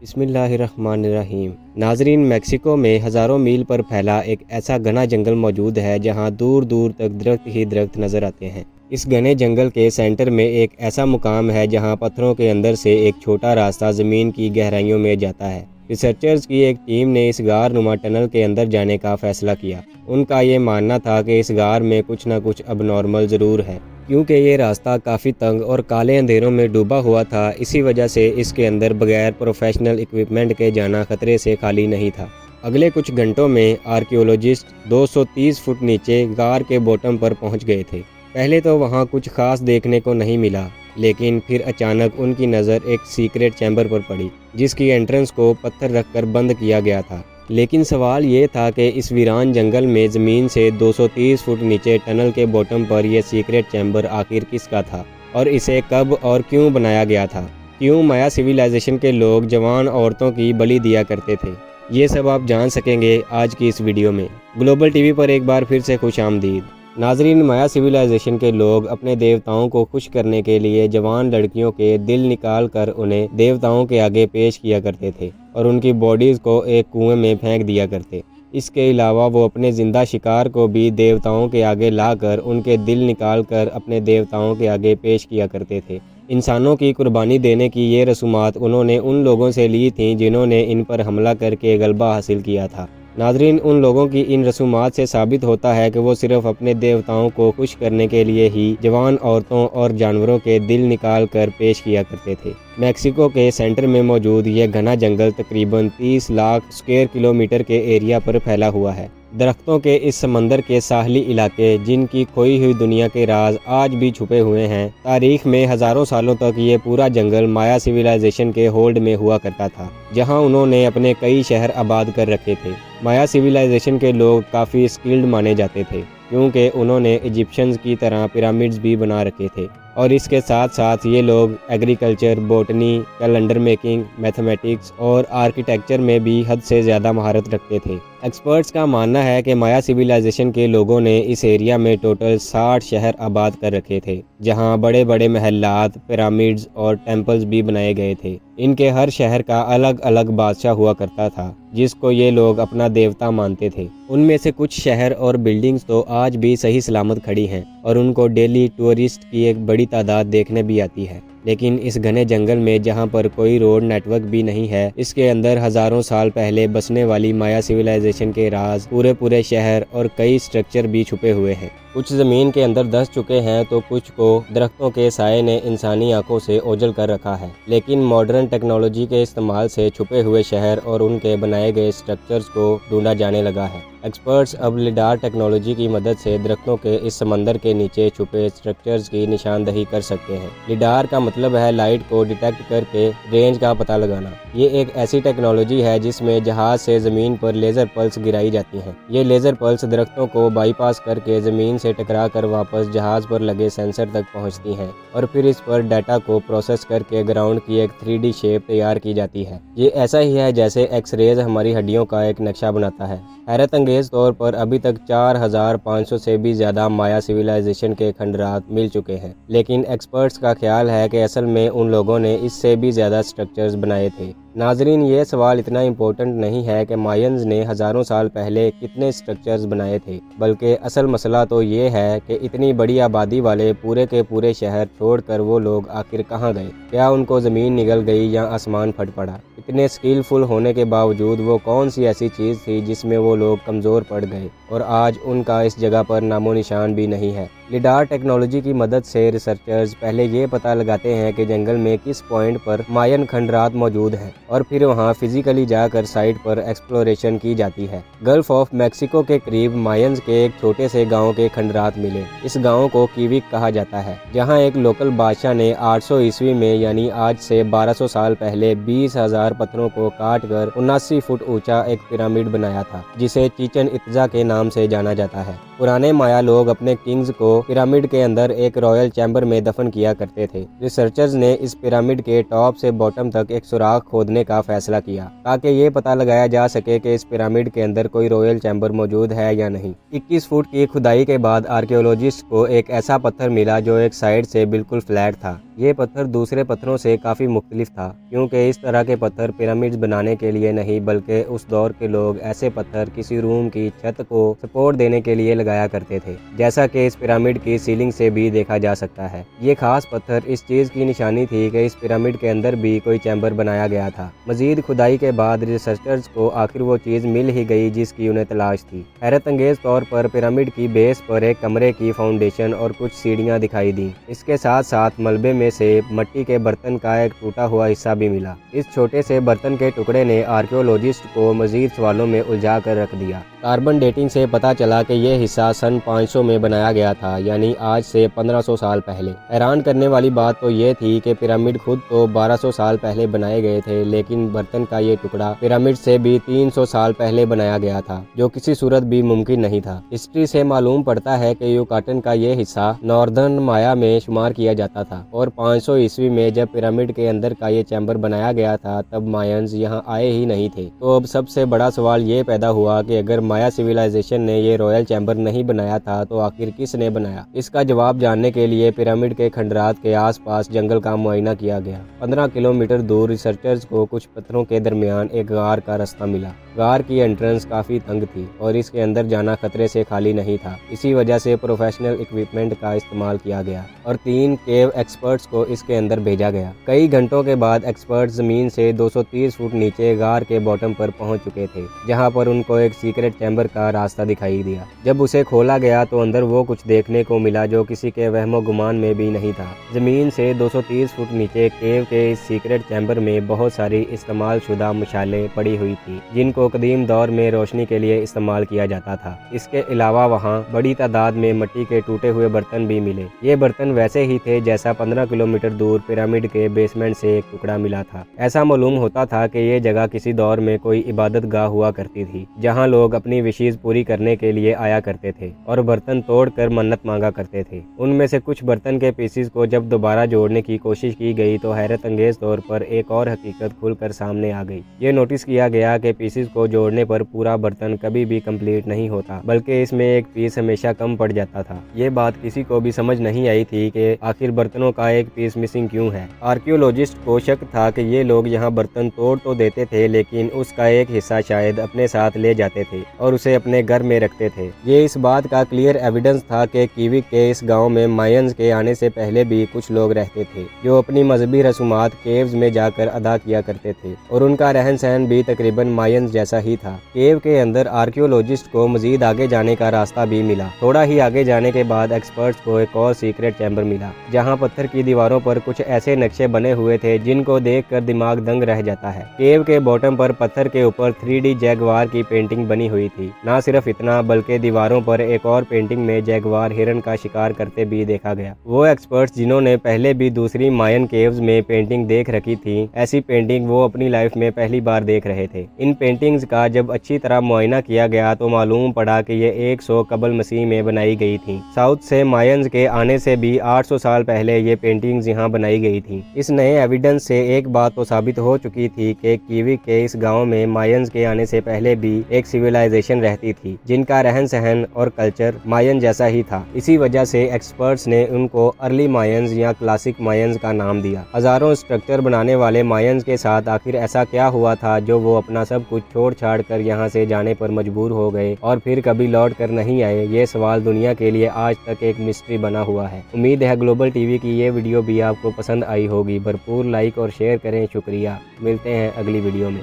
بسم اللہ الرحمن الرحیم۔ ناظرین، میکسیکو میں ہزاروں میل پر پھیلا ایک ایسا گھنا جنگل موجود ہے جہاں دور دور تک درخت ہی درخت نظر آتے ہیں۔ اس گھنے جنگل کے سینٹر میں ایک ایسا مقام ہے جہاں پتھروں کے اندر سے ایک چھوٹا راستہ زمین کی گہرائیوں میں جاتا ہے۔ ریسرچرز کی ایک ٹیم نے اس غار نما ٹنل کے اندر جانے کا فیصلہ کیا۔ ان کا یہ ماننا تھا کہ اس غار میں کچھ نہ کچھ اب نارمل ضرور ہے، کیونکہ یہ راستہ کافی تنگ اور کالے اندھیروں میں ڈوبا ہوا تھا۔ اسی وجہ سے اس کے اندر بغیر پروفیشنل اکوپمنٹ کے جانا خطرے سے خالی نہیں تھا۔ اگلے کچھ گھنٹوں میں آرکیولوجسٹ 230 فٹ نیچے غار کے باٹم پر پہنچ گئے تھے۔ پہلے تو وہاں کچھ خاص دیکھنے کو نہیں ملا، لیکن پھر اچانک ان کی نظر ایک سیکریٹ چیمبر پر پڑی، جس کی انٹرنس کو پتھر رکھ کر بند کیا گیا تھا۔ لیکن سوال یہ تھا کہ اس ویران جنگل میں زمین سے 230 فٹ نیچے ٹنل کے باٹم پر یہ سیکریٹ چیمبر آخر کس کا تھا، اور اسے کب اور کیوں بنایا گیا تھا؟ کیوں مایا سویلائزیشن کے لوگ جوان عورتوں کی بلی دیا کرتے تھے؟ یہ سب آپ جان سکیں گے آج کی اس ویڈیو میں۔ گلوبل ٹی وی پر ایک بار پھر سے خوش آمدید۔ ناظرین، مایا سویلائزیشن کے لوگ اپنے دیوتاؤں کو خوش کرنے کے لیے جوان لڑکیوں کے دل نکال کر انہیں دیوتاؤں کے آگے پیش کیا کرتے تھے اور ان کی باڈیز کو ایک کنویں میں پھینک دیا کرتے۔ اس کے علاوہ وہ اپنے زندہ شکار کو بھی دیوتاؤں کے آگے لا کر ان کے دل نکال کر اپنے دیوتاؤں کے آگے پیش کیا کرتے تھے۔ انسانوں کی قربانی دینے کی یہ رسومات انہوں نے ان لوگوں سے لی تھیں جنہوں نے ان پر حملہ کر کے غلبہ حاصل کیا تھا۔ ناظرین، ان لوگوں کی ان رسومات سے ثابت ہوتا ہے کہ وہ صرف اپنے دیوتاؤں کو خوش کرنے کے لیے ہی جوان عورتوں اور جانوروں کے دل نکال کر پیش کیا کرتے تھے۔ میکسیکو کے سینٹر میں موجود یہ گھنا جنگل تقریباً 30 لاکھ اسکوائر کلومیٹر کے ایریا پر پھیلا ہوا ہے۔ درختوں کے اس سمندر کے ساحلی علاقے، جن کی کھوئی ہوئی دنیا کے راز آج بھی چھپے ہوئے ہیں۔ تاریخ میں ہزاروں سالوں تک یہ پورا جنگل مایا سویلائزیشن کے ہولڈ میں ہوا کرتا تھا، جہاں انہوں نے اپنے کئی شہر آباد کر رکھے تھے۔ مایا سویلائزیشن کے لوگ کافی سکلڈ مانے جاتے تھے، کیونکہ انہوں نے ایجپشنز کی طرح پیرامڈز بھی بنا رکھے تھے، اور اس کے ساتھ ساتھ یہ لوگ agriculture, botany, calendar making, mathematics اور آرکیٹیکچر میں بھی حد سے زیادہ مہارت رکھتے تھے۔ ایکسپرٹس کا ماننا ہے کہ مایا سویلائزیشن کے لوگوں نے اس ایریا میں ٹوٹل 60 شہر آباد کر رکھے تھے، جہاں بڑے بڑے محلات، پیرامڈز اور ٹیمپلز بھی بنائے گئے تھے۔ ان کے ہر شہر کا الگ الگ بادشاہ ہوا کرتا تھا، جس کو یہ لوگ اپنا دیوتا مانتے تھے۔ ان میں سے کچھ شہر اور بلڈنگز تو آج بھی صحیح سلامت کھڑی ہیں، اور ان کو ڈیلی ٹورسٹ کی ایک بڑی تعداد دیکھنے بھی آتی ہے۔ لیکن اس گھنے جنگل میں، جہاں پر کوئی روڈ نیٹ ورک بھی نہیں ہے، اس کے اندر ہزاروں سال پہلے بسنے والی مایا سویلائزیشن کے راز، پورے شہر اور کئی سٹرکچر بھی چھپے ہوئے ہیں۔ کچھ زمین کے اندر دھس چکے ہیں تو کچھ کو درختوں کے سائے نے انسانی آنکھوں سے اوجھل کر رکھا ہے۔ لیکن ماڈرن ٹیکنالوجی کے استعمال سے چھپے ہوئے شہر اور ان کے بنائے گئے سٹرکچرز کو ڈھونڈا جانے لگا ہے۔ ایکسپرٹس اب لیڈار ٹیکنالوجی کی مدد سے درختوں کے اس سمندر کے نیچے چھپے سٹرکچرز کی نشاندہی کر سکتے ہیں۔ لیڈار کا مطلب ہے لائٹ کو ڈیٹیکٹ کر کے رینج کا پتہ لگانا۔ یہ ایک ایسی ٹیکنالوجی ہے جس میں جہاز سے زمین پر لیزر پلس گرائی جاتی ہیں۔ یہ لیزر پلس درختوں کو بائی پاس کر کے زمین سے ٹکرا کر واپس جہاز پر لگے سینسر تک پہنچتی ہیں، اور پھر اس پر ڈیٹا کو پروسیس کر کے گراؤنڈ کی ایک 3D شیپ تیار کی جاتی ہے۔ یہ ایسا ہی ہے جیسے ایکس ریز ہماری ہڈیوں کا ایک نقشہ بناتا ہے۔ حیرت انگیز طور پر ابھی تک 4500 سے بھی زیادہ مایا سویلائزیشن کے کھنڈرات مل چکے ہیں، لیکن ایکسپرٹس کا خیال ہے کہ اصل میں ان لوگوں نے اس سے بھی زیادہ سٹرکچرز بنائے تھے۔ ناظرین، یہ سوال اتنا امپورٹنٹ نہیں ہے کہ مائنز نے ہزاروں سال پہلے کتنے سٹرکچرز بنائے تھے، بلکہ اصل مسئلہ تو یہ ہے کہ اتنی بڑی آبادی والے پورے کے پورے شہر چھوڑ کر وہ لوگ آخر کہاں گئے؟ کیا ان کو زمین نگل گئی یا آسمان پھٹ پڑا؟ اتنے سکلفل ہونے کے باوجود وہ کون سی ایسی چیز تھی جس میں وہ لوگ کمزور پڑ گئے، اور آج ان کا اس جگہ پر نام و نشان بھی نہیں ہے؟ لیڈار ٹیکنالوجی کی مدد سے ریسرچرز پہلے یہ پتہ لگاتے ہیں کہ جنگل میں کس پوائنٹ پر ماین کھنڈرات موجود ہیں، اور پھر وہاں فزیکلی جا کر سائٹ پر ایکسپلوریشن کی جاتی ہے۔ گلف آف میکسیکو کے قریب مائنز کے ایک چھوٹے سے گاؤں کے کھنڈرات ملے۔ اس گاؤں کو کیوک کہا جاتا ہے، جہاں ایک لوکل بادشاہ نے 800 عیسوی میں، یعنی آج سے 1200 سال پہلے 20,000 پتھروں کو کاٹ کر 79 فٹ اونچا ایک پیرامڈ بنایا تھا، جسے چیچن اطزا کے نام سے جانا جاتا ہے۔ पुराने माया लोग अपने किंग्स को पिरामिड के अंदर एक रॉयल चैम्बर में दफन किया करते थे। रिसर्चर्स ने इस पिरामिड के टॉप से बॉटम तक एक सुराख खोदने का फैसला किया ताकि ये पता लगाया जा सके कि इस पिरामिड के अंदर कोई रॉयल चैम्बर मौजूद है या नहीं। 21 फुट की खुदाई के बाद आर्कियोलॉजिस्ट को एक ऐसा पत्थर मिला जो एक साइड से बिल्कुल फ्लैट था। ये पत्थर दूसरे पत्थरों से काफ़ी मुख्तलिफ था, क्योंकि इस तरह के पत्थर पिरामिड्स बनाने के लिए नहीं बल्कि उस दौर के लोग ऐसे पत्थर किसी रूम की छत को सपोर्ट देने के लिए लगाया करते थे, जैसा कि इस पिरामिड की सीलिंग से भी देखा जा सकता है। ये खास पत्थर इस चीज़ की निशानी थी कि इस पिरामिड के अंदर भी कोई चैम्बर बनाया गया था। मजीद खुदाई के बाद रिसर्चर्स को आखिर वो चीज़ मिल ही गई जिसकी उन्हें तलाश थी। हैरत अंगेज तौर पर पिरामिड की बेस पर एक कमरे की फाउंडेशन और कुछ सीढ़ियाँ दिखाई दी। इसके साथ साथ मलबे में से मट्टी के बर्तन का एक टूटा हुआ हिस्सा भी मिला। इस छोटे से बर्तन के टुकड़े ने आर्कियोलॉजिस्ट को मजीद सवालों में उलझा कर रख दिया। कार्बन डेटिंग से पता चला कि यह हिस्सा सन 500 में बनाया गया था, यानी आज से 1500 साल पहले। हैरान करने वाली बात तो यह थी कि पिरामिड खुद तो 1200 साल पहले बनाए गए थे, लेकिन बर्तन का ये टुकड़ा पिरामिड से भी 300 साल पहले बनाया गया था, जो किसी सूरत भी मुमकिन नहीं था। हिस्ट्री से मालूम पड़ता है कि युकाटन का ये हिस्सा नॉर्दर्न माया में शुमार किया जाता था और 500 ईस्वी में जब पिरामिड के अंदर का ये चैम्बर बनाया गया था तब मायंस यहाँ आए ही नहीं थे। तो अब सबसे बड़ा सवाल ये पैदा हुआ कि अगर माया सिविलाइजेशन ने ये रॉयल चैम्बर नहीं बनाया था तो आखिर किसने बनाया। इसका जवाब जानने के लिए पिरामिड के खंडरात के आसपास जंगल का मुआयना किया गया। 15 किलोमीटर दूर रिसर्चर्स को कुछ पत्थरों के दरमियान एक गार का रास्ता मिला। गार की एंट्रेंस काफी तंग थी और इसके अंदर जाना खतरे से खाली नहीं था। इसी वजह से प्रोफेशनल इक्विपमेंट का इस्तेमाल किया गया और 3 केव एक्सपर्ट्स को इसके अंदर भेजा गया। कई घंटों के बाद एक्सपर्ट जमीन से 230 फुट नीचे गार के बॉटम पर पहुंच चुके थे, जहां पर उनको एक सीक्रेट चैम्बर का रास्ता दिखाई दिया। जब उसे खोला गया तो अंदर वो कुछ देखने को मिला जो किसी के वहमो गुमान में भी नहीं था। जमीन से 230 फुट नीचे केव के इस सीक्रेट चैम्बर में बहुत सारी इस्तेमाल शुदा मशालें पड़ी हुई थी, जिनको कदीम दौर में रोशनी के लिए इस्तेमाल किया जाता था। इसके अलावा वहाँ बड़ी तादाद में मिट्टी के टूटे हुए बर्तन भी मिले। ये बर्तन वैसे ही थे जैसा 15 किलोमीटर दूर पिरामिड के बेसमेंट से एक टुकड़ा मिला था। ऐसा मालूम होता था कि ये जगह किसी दौर में कोई इबादत गाह हुआ करती थी, जहां लोग अपनी विशेष पूरी करने के लिए आया करते थे और बर्तन तोड़कर मन्नत मांगा करते थे। उनमें से कुछ बर्तन के पीसेस को जब दोबारा जोड़ने की कोशिश की गई तो हैरत अंगेज तौर पर एक और हकीकत खुलकर सामने आ गई। ये नोटिस किया गया कि पीसेस को जोड़ने पर पूरा बर्तन कभी भी कंप्लीट नहीं होता, बल्कि इसमें एक पीस हमेशा कम पड़ जाता था। ये बात किसी को भी समझ नहीं आई थी कि आखिर बर्तनों का एक पीस मिसिंग क्यों है। आर्कियोलॉजिस्ट को शक था कि ये लोग यहाँ बर्तन तोड़ तो देते थे, लेकिन उसका एक हिस्सा शायद अपने साथ ले जाते थे और उसे अपने घर में रखते थे। ये इस बात का क्लियर एविडेंस था कि कीवी के इस गांव में मायंस के आने से पहले भी कुछ लोग रहते थे जो अपनी मजहबी रसूमात केव्स में जाकर अदा किया करते थे और उनका रहन सहन भी तकरीबन मायंस जैसा ही था। केव के अंदर आर्कियोलॉजिस्ट को मजीद आगे जाने का रास्ता भी मिला। थोड़ा ही आगे जाने के बाद एक्सपर्ट्स को एक और सीक्रेट चैम्बर मिला, जहां पत्थर की दीवारों पर कुछ ऐसे नक्शे बने हुए थे जिनको देखकर दिमाग दंग रह जाता है। केव के बॉटम पर पत्थर के ऊपर 3D जैगवार की पेंटिंग बनी हुई थी। ना सिर्फ इतना बल्कि दीवारों पर एक और पेंटिंग में जैगवार हिरन का शिकार करते भी देखा गया। वो एक्सपर्ट्स जिन्होंने पहले भी दूसरी मायन केव्स में पेंटिंग देख रखी थी, ऐसी पेंटिंग वो अपनी लाइफ में पहली बार देख रहे थे। इन पेंटिंग्स का जब अच्छी तरह मुआयना किया गया तो मालूम पड़ा कि ये 100 कबल मसीह में बनाई गई थी। साउथ से मायंस के आने से भी 800 साल पहले ये पेंटिंग्स यहाँ बनाई गई थी। इस नए एविडेंस से एक बात तो साबित हो चुकी थी कि कीवी के इस गांव में मायंस के आने से पहले भी एक सिविलाइजेशन रहती थी, जिनका रहन सहन और कल्चर मायन जैसा ही था। इसी वजह से एक्सपर्ट्स ने उनको अर्ली मायंस या क्लासिक मायंस का नाम दिया। हजारों स्ट्रक्चर बनाने वाले मायंस के साथ आखिर ऐसा क्या हुआ था जो वो अपना सब कुछ छोड़ छाड़ कर यहाँ से जाने पर मजबूर हो गए और फिर कभी लौट कर नहीं आए। ये सवाल दुनिया के लिए आज तक एक मिस्ट्री बना हुआ है। उम्मीद है ग्लोबल टीवी की ये वीडियो भी आपको पसंद आई होगी। भरपूर लाइक और शेयर करें। शुक्रिया। मिलते हैं अगली वीडियो में।